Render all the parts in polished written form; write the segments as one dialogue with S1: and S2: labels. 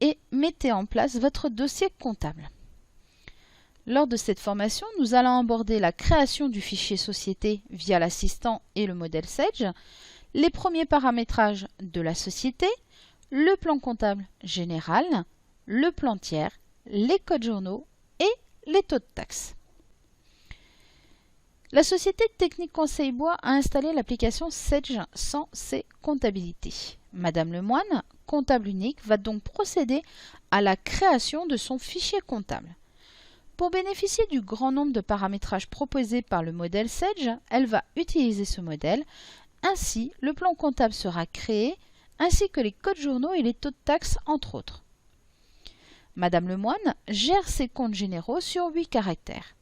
S1: et mettez en place votre dossier comptable. Lors de cette formation, nous allons aborder la création du fichier société via l'assistant et le modèle Sage, les premiers paramétrages de la société, le plan comptable général, le plan tiers, les codes journaux et les taux de taxes. La société Technique Conseil Bois a installé l'application Sage sans ses comptabilités. Madame Lemoine, comptable unique, va donc procéder à la création de son fichier comptable. Pour bénéficier du grand nombre de paramétrages proposés par le modèle Sage, elle va utiliser ce modèle. Ainsi, le plan comptable sera créé, ainsi que les codes journaux et les taux de taxes, entre autres. Madame Lemoine gère ses comptes généraux sur 8 caractères.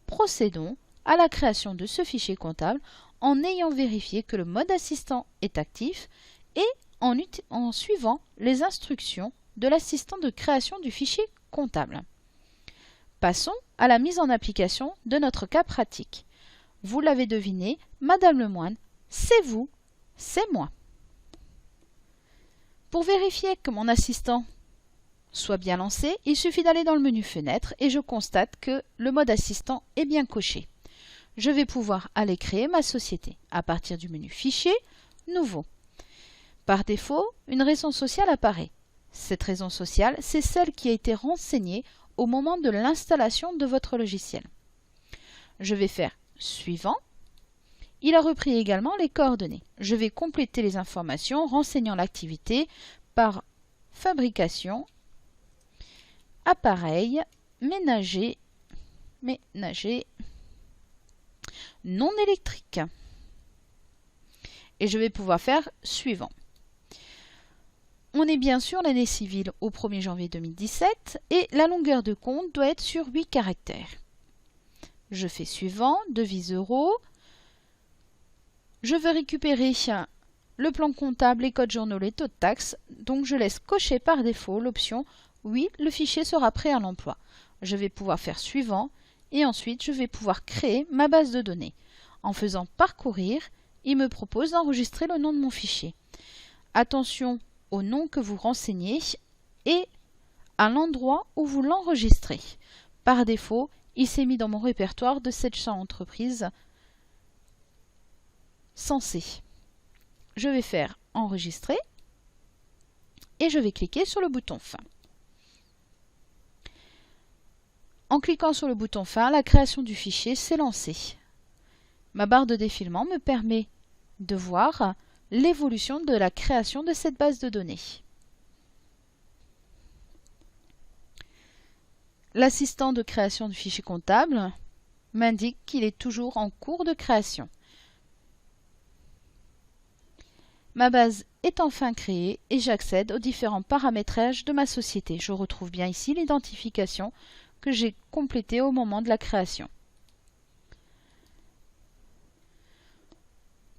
S1: Procédons à la création de ce fichier comptable en ayant vérifié que le mode assistant est actif et en suivant les instructions de l'assistant de création du fichier comptable. Passons à la mise en application de notre cas pratique. Vous l'avez deviné, Madame Lemoine, c'est vous, c'est moi. Pour vérifier que mon assistant soit bien lancé, il suffit d'aller dans le menu Fenêtre et je constate que le mode assistant est bien coché. Je vais pouvoir aller créer ma société à partir du menu Fichier, Nouveau. Par défaut, une raison sociale apparaît. Cette raison sociale, c'est celle qui a été renseignée au moment de l'installation de votre logiciel. Je vais faire Suivant. Il a repris également les coordonnées. Je vais compléter les informations renseignant l'activité par fabrication, appareil, ménager, non électrique. Et je vais pouvoir faire Suivant. On est bien sûr l'année civile au 1er janvier 2017 et la longueur de compte doit être sur 8 caractères. Je fais Suivant, devise euro. Je veux récupérer le plan comptable, les codes journaux, les taux de taxes, donc je laisse cocher par défaut l'option Oui, le fichier sera prêt à l'emploi. Je vais pouvoir faire Suivant et ensuite je vais pouvoir créer ma base de données. En faisant Parcourir, il me propose d'enregistrer le nom de mon fichier. Attention au nom que vous renseignez et à l'endroit où vous l'enregistrez. Par défaut, il s'est mis dans mon répertoire de 700 entreprises censées. Je vais faire Enregistrer et je vais cliquer sur le bouton Fin. En cliquant sur le bouton Fin, la création du fichier s'est lancée. Ma barre de défilement me permet de voir l'évolution de la création de cette base de données. L'assistant de création du fichier comptable m'indique qu'il est toujours en cours de création. Ma base est enfin créée et j'accède aux différents paramétrages de ma société. Je retrouve bien ici l'identification que j'ai complétée au moment de la création.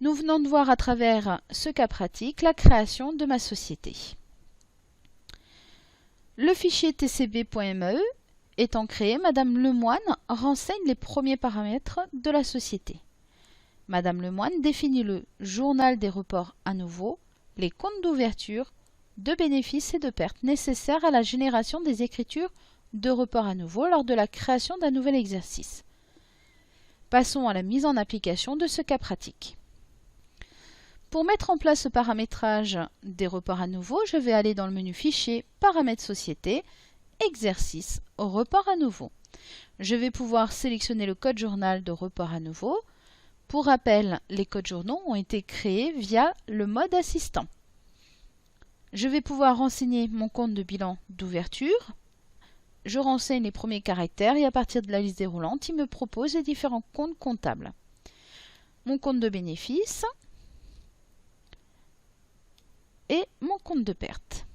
S1: Nous venons de voir à travers ce cas pratique la création de ma société. Le fichier tcb.me étant créé, Madame Lemoine renseigne les premiers paramètres de la société. Madame Lemoine définit le journal des reports à nouveau, les comptes d'ouverture, de bénéfices et de pertes nécessaires à la génération des écritures de report à nouveau lors de la création d'un nouvel exercice. Passons à la mise en application de ce cas pratique. Pour mettre en place ce paramétrage des reports à nouveau, je vais aller dans le menu Fichier, Paramètres Société, Exercice, Report à nouveau. Je vais pouvoir sélectionner le code journal de report à nouveau. Pour rappel, les codes journaux ont été créés via le mode assistant. Je vais pouvoir renseigner mon compte de bilan d'ouverture. Je renseigne les premiers caractères et à partir de la liste déroulante, il me propose les différents comptes comptables. Mon compte de bénéfices et mon compte de perte.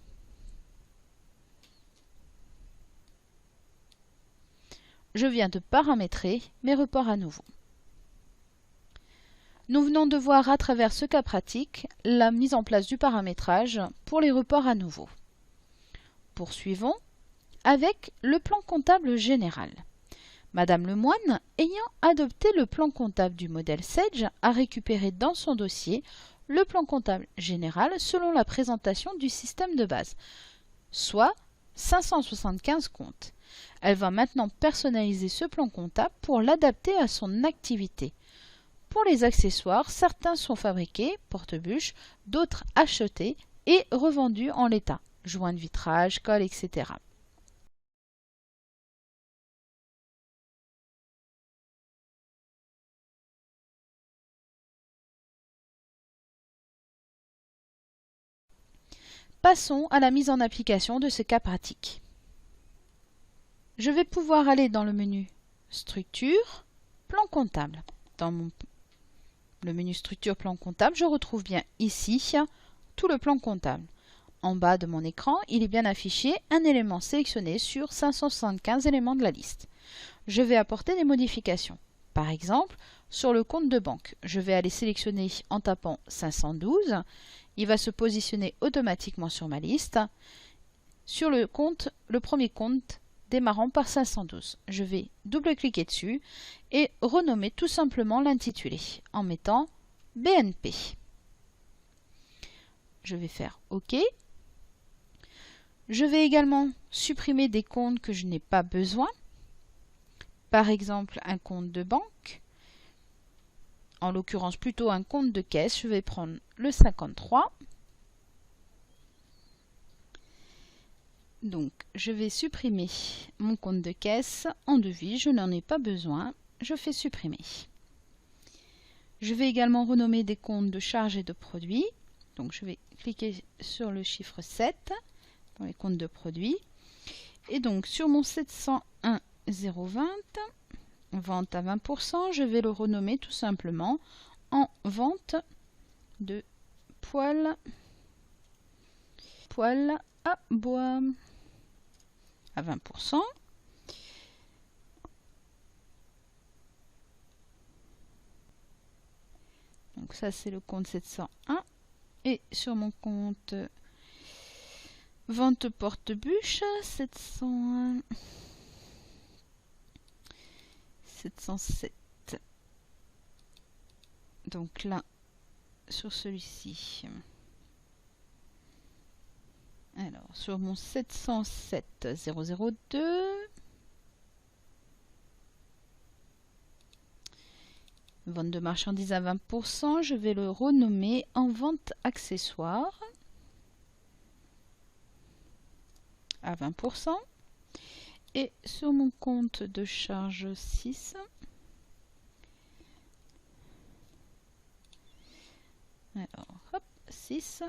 S1: Je viens de paramétrer mes reports à nouveau. Nous venons de voir à travers ce cas pratique la mise en place du paramétrage pour les reports à nouveau. Poursuivons avec le plan comptable général. Madame Lemoine, ayant adopté le plan comptable du modèle Sage, a récupéré dans son dossier le plan comptable général selon la présentation du système de base. soit 575 comptes. Elle va maintenant personnaliser ce plan comptable pour l'adapter à son activité. Pour les accessoires, certains sont fabriqués, porte-bûches, d'autres achetés et revendus en l'état, joints de vitrage, colle, etc. Passons à la mise en application de ce cas pratique. Je vais pouvoir aller dans le menu Structure, Plan comptable. Dans le menu Structure, Plan comptable, je retrouve bien ici tout le plan comptable. En bas de mon écran, il est bien affiché un élément sélectionné sur 575 éléments de la liste. Je vais apporter des modifications. Par exemple, sur le compte de banque, je vais aller sélectionner en tapant 512. Il va se positionner automatiquement sur ma liste. Sur le premier compte démarrant par 512. Je vais double-cliquer dessus et renommer tout simplement l'intitulé en mettant BNP. Je vais faire OK. Je vais également supprimer des comptes que je n'ai pas besoin. Par exemple, un compte de banque. En l'occurrence, plutôt un compte de caisse. Je vais prendre le 53. Donc, je vais supprimer mon compte de caisse en devis. Je n'en ai pas besoin. Je fais supprimer. Je vais également renommer des comptes de charges et de produits. Donc, je vais cliquer sur le chiffre 7 dans les comptes de produits. Et donc, sur mon 701 020, vente à 20%, je vais le renommer tout simplement en vente de poêle à bois à 20%. Donc ça c'est le compte 701. Et sur mon compte vente porte-bûche 701 707. Donc là sur celui-ci. Alors, sur mon 707 002, vente de marchandises à 20%, je vais le renommer en vente accessoire à 20%. Et sur mon compte de charge 6, alors, hop, 6.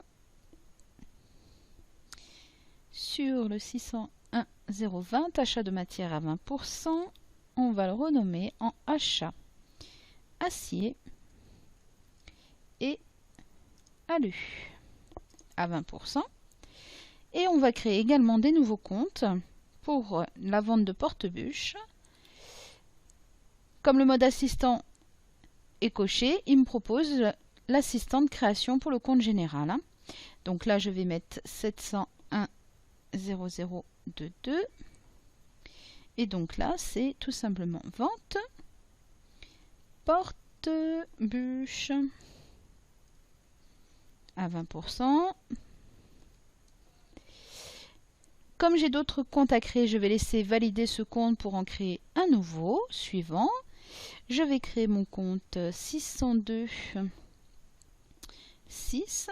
S1: Sur le 601 020, achat de matière à 20%, on va le renommer en achat acier et alu à 20%. Et on va créer également des nouveaux comptes pour la vente de porte-bûches. Comme le mode assistant est coché, il me propose l'assistant de création pour le compte général. Donc là, je vais mettre 701 0022 et donc là c'est tout simplement vente porte-bûche à 20%. Comme j'ai d'autres comptes à créer, je vais laisser valider ce compte pour en créer un nouveau suivant. Je vais créer mon compte 602 6.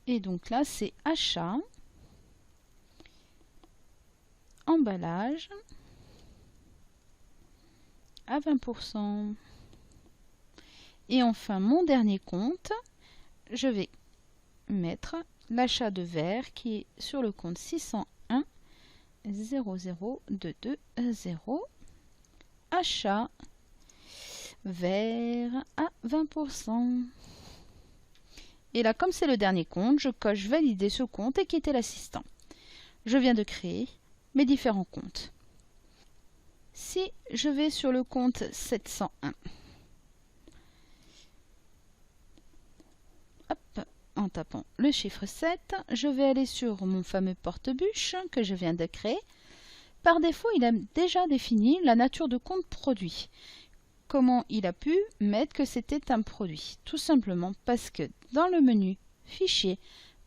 S1: Et donc là, c'est achat, emballage à 20%. Et enfin, mon dernier compte, je vais mettre l'achat de verre qui est sur le compte 601 00220. Achat verre à 20%. Et là, comme c'est le dernier compte, je coche valider ce compte et quitter l'assistant. Je viens de créer mes différents comptes. Si je vais sur le compte 701, hop, en tapant le chiffre 7, je vais aller sur mon fameux porte-bûche que je viens de créer. Par défaut, il a déjà défini la nature de compte produit. Comment il a pu mettre que c'était un produit? Tout simplement parce que dans le menu Fichier,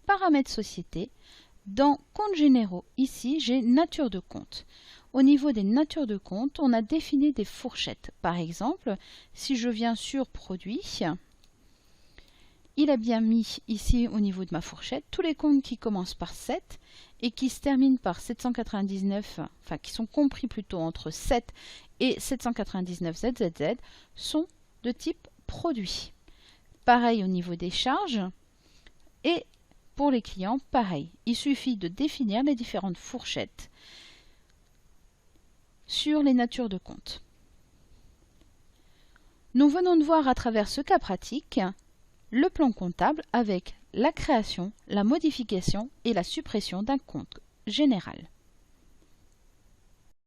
S1: paramètres société. Dans comptes généraux, ici, j'ai nature de compte. Au niveau des natures de compte, on a défini des fourchettes. Par exemple, si je viens sur produit, il a bien mis ici au niveau de ma fourchette tous les comptes qui commencent par 7 et qui se terminent par 799, enfin qui sont compris plutôt entre 7 et 799 ZZZ, sont de type produit. Pareil au niveau des charges et pour les clients, pareil. Il suffit de définir les différentes fourchettes sur les natures de compte. Nous venons de voir à travers ce cas pratique le plan comptable avec la création, la modification et la suppression d'un compte général.